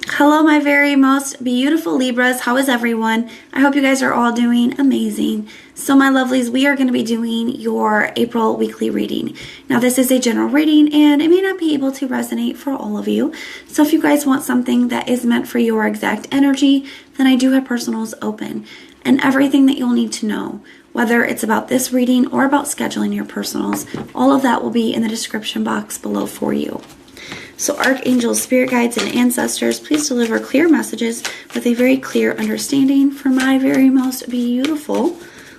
Hello, my very most beautiful Libras. How is everyone? I hope you guys are all doing amazing. So my lovelies, we are going to be doing your April weekly reading. Now this is a general reading and it may not be able to resonate for all of you. So if you guys want something that is meant for your exact energy, then I do have personals open. And everything that you'll need to know, whether it's about this reading or about scheduling your personals, all of that will be in the description box below for you. So archangels, spirit guides, and ancestors, please deliver clear messages with a very clear understanding for my very most beautiful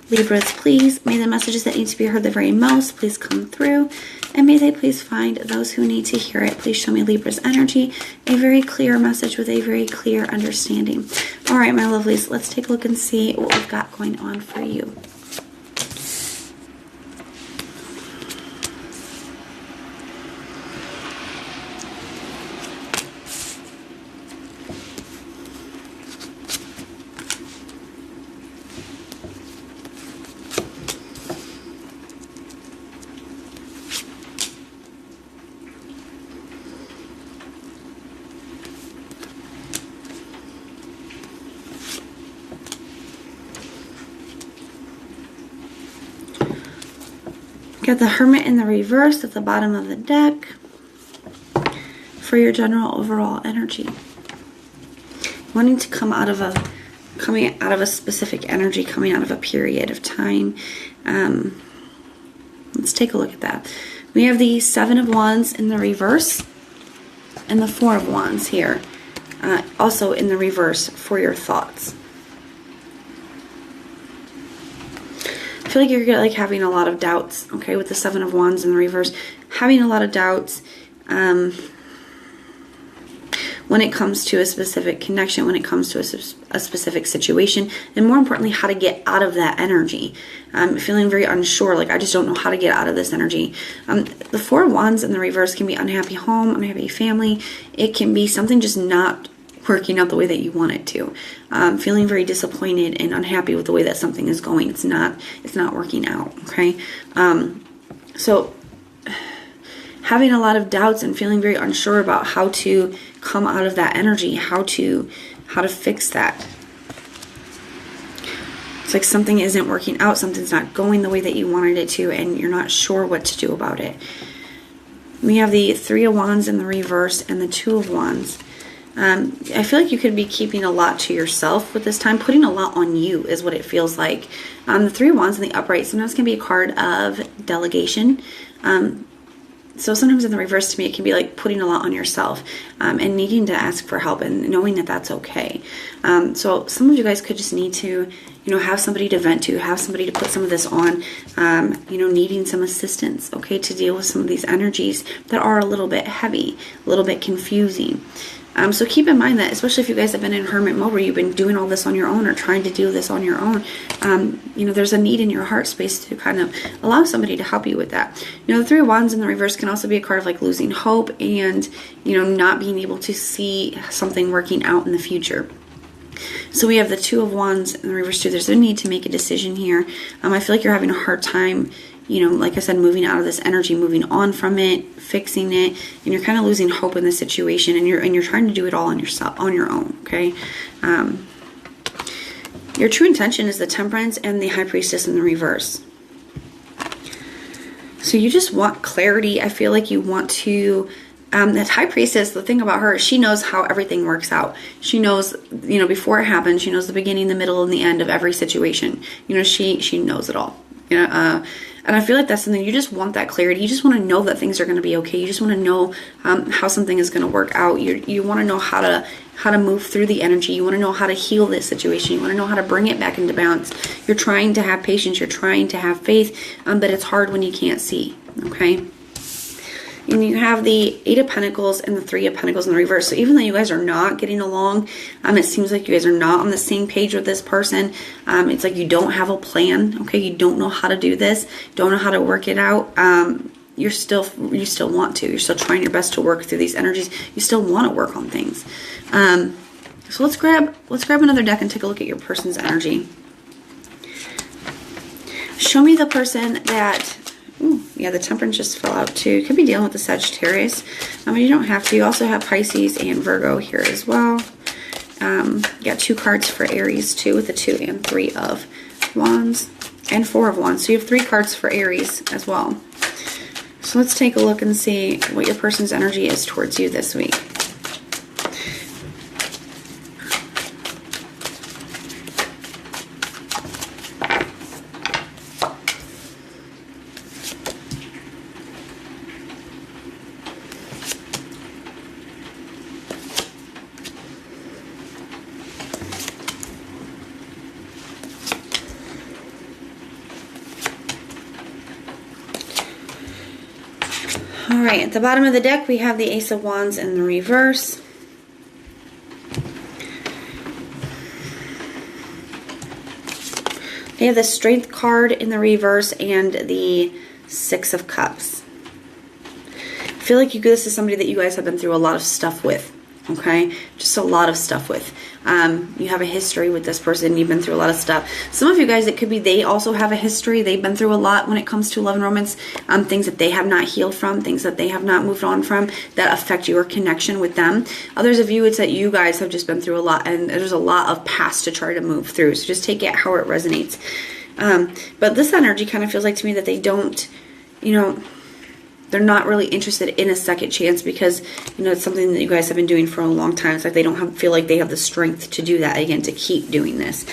Libras. Please, may the messages that need to be heard the very most please come through, and may they please find those who need to hear it. Please show me Libra's energy, a very clear message with a very clear understanding. All right, my lovelies, let's take a look and see what we've got going on for you. Got the Hermit in the reverse at the bottom of the deck for your general overall energy. Wanting to coming out of a specific energy, coming out of a period of time. Let's take a look at that. We have the Seven of Wands in the reverse and the Four of Wands here, also in the reverse for your thoughts. I feel like you're like having a lot of doubts, okay, with the Seven of Wands in the reverse. Having a lot of doubts when it comes to a specific connection, when it comes to a specific situation, and more importantly, how to get out of that energy. Feeling very unsure, like I just don't know how to get out of this energy. The Four of Wands in the reverse can be unhappy home, unhappy family. It can be something just not working out the way that you want it to. Feeling very disappointed and unhappy with the way that something is going. It's not working out, okay? So having a lot of doubts and feeling very unsure about how to come out of that energy, how to fix that. It's like something isn't working out, something's not going the way that you wanted it to, and you're not sure what to do about it. We have the Three of Wands in the reverse and the Two of Wands. I feel like you could be keeping a lot to yourself with this time, putting a lot on you is what it feels like. The Three of Wands in the upright sometimes can be a card of delegation. So sometimes in the reverse, to me, it can be like putting a lot on yourself and needing to ask for help and knowing that that's okay. So some of you guys could just need to, have somebody to vent to, have somebody to put some of this on, needing some assistance, okay, to deal with some of these energies that are a little bit heavy, a little bit confusing. So keep in mind that, especially if you guys have been in hermit mode where you've been doing all this on your own or trying to do this on your own, there's a need in your heart space to kind of allow somebody to help you with that. The Three of Wands in the reverse can also be a card of like losing hope and, not being able to see something working out in the future. So we have the Two of Wands in the reverse too. There's a need to make a decision here. I feel like you're having a hard time, like I said, moving out of this energy, moving on from it, fixing it, and you're kind of losing hope in the situation, and you're trying to do it all on yourself, on your own, okay? Your true intention is the Temperance and the High Priestess in the reverse. So you just want clarity. I feel like you want to, that High Priestess, the thing about her, she knows how everything works out. She knows, before it happens, she knows the beginning, the middle, and the end of every situation. She knows it all. And I feel like that's something, you just want that clarity. You just want to know that things are going to be okay. You just want to know how something is going to work out. You want to know how to move through the energy. You want to know how to heal this situation. You want to know how to bring it back into balance. You're trying to have patience. You're trying to have faith, but it's hard when you can't see, okay? And you have the Eight of Pentacles and the Three of Pentacles in the reverse. So even though you guys are not getting along, it seems like you guys are not on the same page with this person. It's like you don't have a plan, okay? You don't know how to do this, don't know how to work it out. You still want to. You're still trying your best to work through these energies. You still want to work on things. So let's grab another deck and take a look at your person's energy. Show me the person that Ooh, yeah, the Temperance just fell out too. Could be dealing with the Sagittarius. You don't have to. You also have Pisces and Virgo here as well. You got 2 cards for Aries too, with the 2 and 3 of Wands and 4 of Wands. So you have 3 cards for Aries as well. So let's take a look and see what your person's energy is towards you this week. All right, at the bottom of the deck, we have the Ace of Wands in the reverse. They have the Strength card in the reverse and the 6 of Cups. I feel like this is somebody that you guys have been through a lot of stuff with, okay? Just a lot of stuff with. You have a history with this person. You've been through a lot of stuff. Some of you guys, it could be they also have a history. They've been through a lot when it comes to love and romance. Things that they have not healed from, things that they have not moved on from that affect your connection with them. Others of you, it's that you guys have just been through a lot, and there's a lot of past to try to move through. So just take it how it resonates. But this energy kind of feels like to me that they don't, they're not really interested in a second chance because, it's something that you guys have been doing for a long time. It's like they don't feel like they have the strength to do that again, to keep doing this.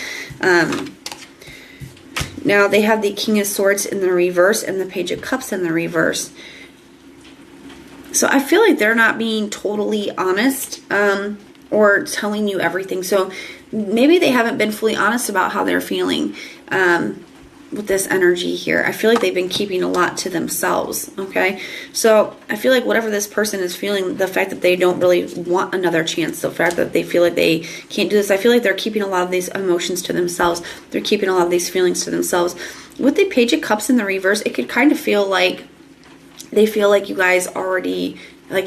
Now they have the King of Swords in the reverse and the Page of Cups in the reverse. So I feel like they're not being totally honest or telling you everything. So maybe they haven't been fully honest about how they're feeling. With this energy here, I feel like they've been keeping a lot to themselves, okay? So I feel like whatever this person is feeling, the fact that they don't really want another chance, the fact that they feel like they can't do this, I feel like they're keeping a lot of these emotions to themselves. They're keeping a lot of these feelings to themselves. With the Page of Cups in the reverse, it could kind of feel like they feel like you guys already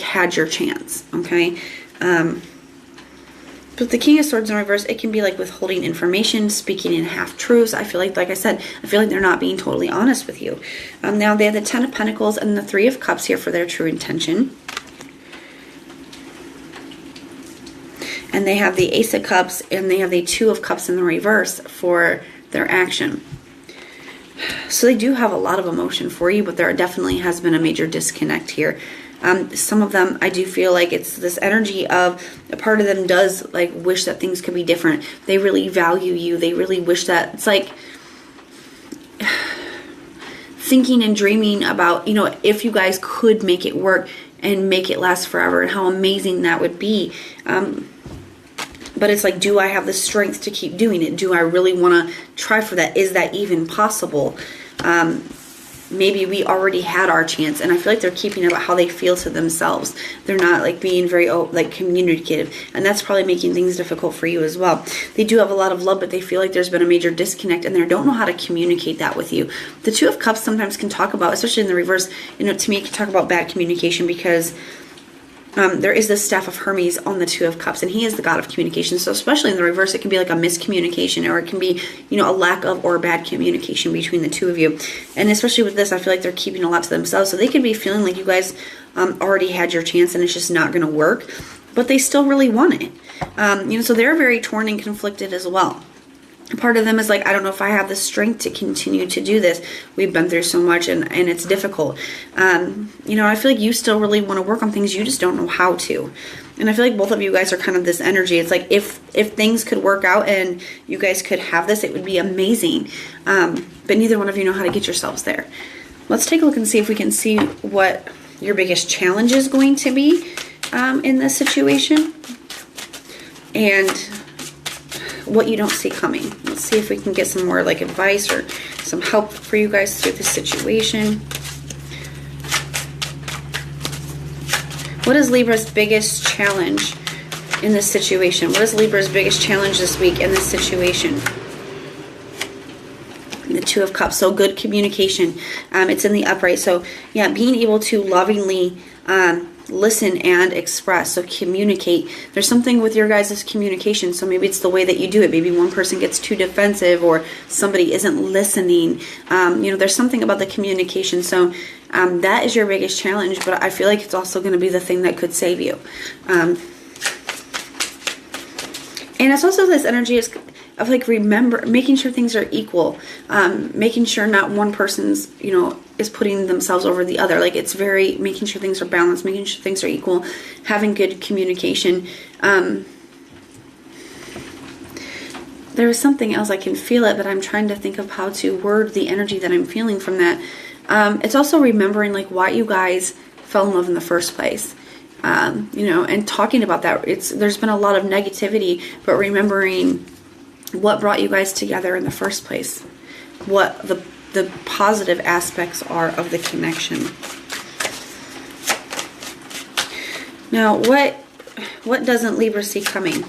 had your chance, okay? With the King of Swords in reverse, it can be like withholding information, speaking in half-truths. I feel like I said, I feel like they're not being totally honest with you. Now they have the 10 of Pentacles and the 3 of Cups here for their true intention. And they have the Ace of Cups and they have the 2 of Cups in the reverse for their action. So they do have a lot of emotion for you, but there definitely has been a major disconnect here. Some of them, I do feel like it's this energy of a part of them does wish that things could be different. They really value you. They really wish that it's like thinking and dreaming about, if you guys could make it work and make it last forever and how amazing that would be. But it's like, do I have the strength to keep doing it? Do I really want to try for that? Is that even possible? Maybe we already had our chance, and I feel like they're keeping about how they feel to themselves. They're not being very communicative, and that's probably making things difficult for you as well. They do have a lot of love, but they feel like there's been a major disconnect, and they don't know how to communicate that with you. The 2 of Cups sometimes can talk about, especially in the reverse, to me it can talk about bad communication because there is the Staff of Hermes on the 2 of Cups, and he is the god of communication. So especially in the reverse, it can be like a miscommunication, or it can be, a lack of or bad communication between the 2 of you. And especially with this, I feel like they're keeping a lot to themselves. So they could be feeling like you guys already had your chance and it's just not going to work, but they still really want it. So they're very torn and conflicted as well. Part of them is like, I don't know if I have the strength to continue to do this. We've been through so much and it's difficult. I feel like you still really want to work on things. You just don't know how to. And I feel like both of you guys are kind of this energy. It's like if things could work out and you guys could have this, it would be amazing. But neither one of you know how to get yourselves there. Let's take a look and see if we can see what your biggest challenge is going to be in this situation. And what you don't see coming. Let's see if we can get some more advice or some help for you guys through this situation. What is Libra's biggest challenge in this situation? What is Libra's biggest challenge this week in this situation? The 2 of Cups. So good communication. It's in the upright. So yeah, being able to lovingly listen and express. So communicate. There's something with your guys' communication. So maybe it's the way that you do it. Maybe one person gets too defensive or somebody isn't listening. There's something about the communication. So that is your biggest challenge, but I feel like it's also going to be the thing that could save you. And it's also this energy of like making sure things are equal, making sure not one person's, is putting themselves over the other. Like it's very making sure things are balanced, making sure things are equal, having good communication. There was something else, I can feel it, but I'm trying to think of how to word the energy that I'm feeling from that. It's also remembering like why you guys fell in love in the first place. And talking about that. There's been a lot of negativity, but remembering what brought you guys together in the first place, what the positive aspects are of the connection. Now, what doesn't Libra see coming?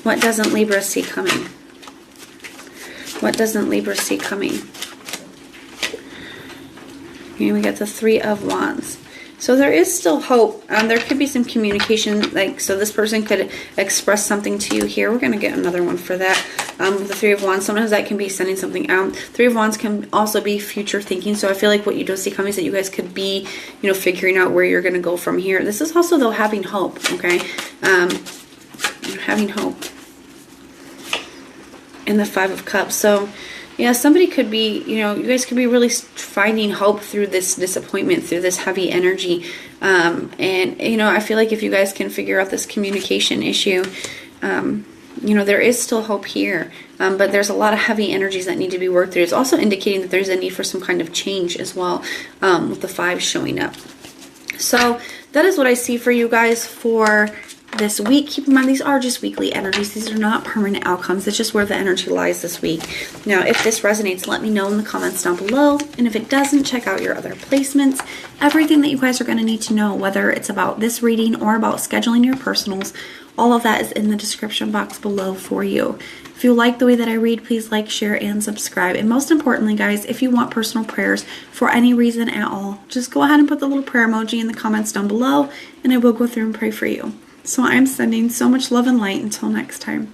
What doesn't Libra see coming? What doesn't Libra see coming? Okay, we got the Three of Wands. So there is still hope. There could be some communication, so this person could express something to you here. We're going to get another one for that. With the Three of Wands, sometimes that can be sending something out. Three of Wands can also be future thinking. So I feel like what you don't see coming is that you guys could be, figuring out where you're going to go from here. This is also, though, having hope, okay? Having hope. And the Five of Cups. So yeah, somebody could be, you guys could be really finding hope through this disappointment, through this heavy energy. I feel like if you guys can figure out this communication issue, there is still hope here. But there's a lot of heavy energies that need to be worked through. It's also indicating that there's a need for some kind of change as well, with the 5 showing up. So that is what I see for you guys for this week. Keep in mind, these are just weekly energies. These are not permanent outcomes. It's just where the energy lies this week. Now, if this resonates, let me know in the comments down below. And if it doesn't, check out your other placements. Everything that you guys are going to need to know, whether it's about this reading or about scheduling your personals, all of that is in the description box below for you. If you like the way that I read, please like, share, and subscribe. And most importantly, guys, if you want personal prayers for any reason at all, just go ahead and put the little prayer emoji in the comments down below, and I will go through and pray for you. So I'm sending so much love and light. Until next time.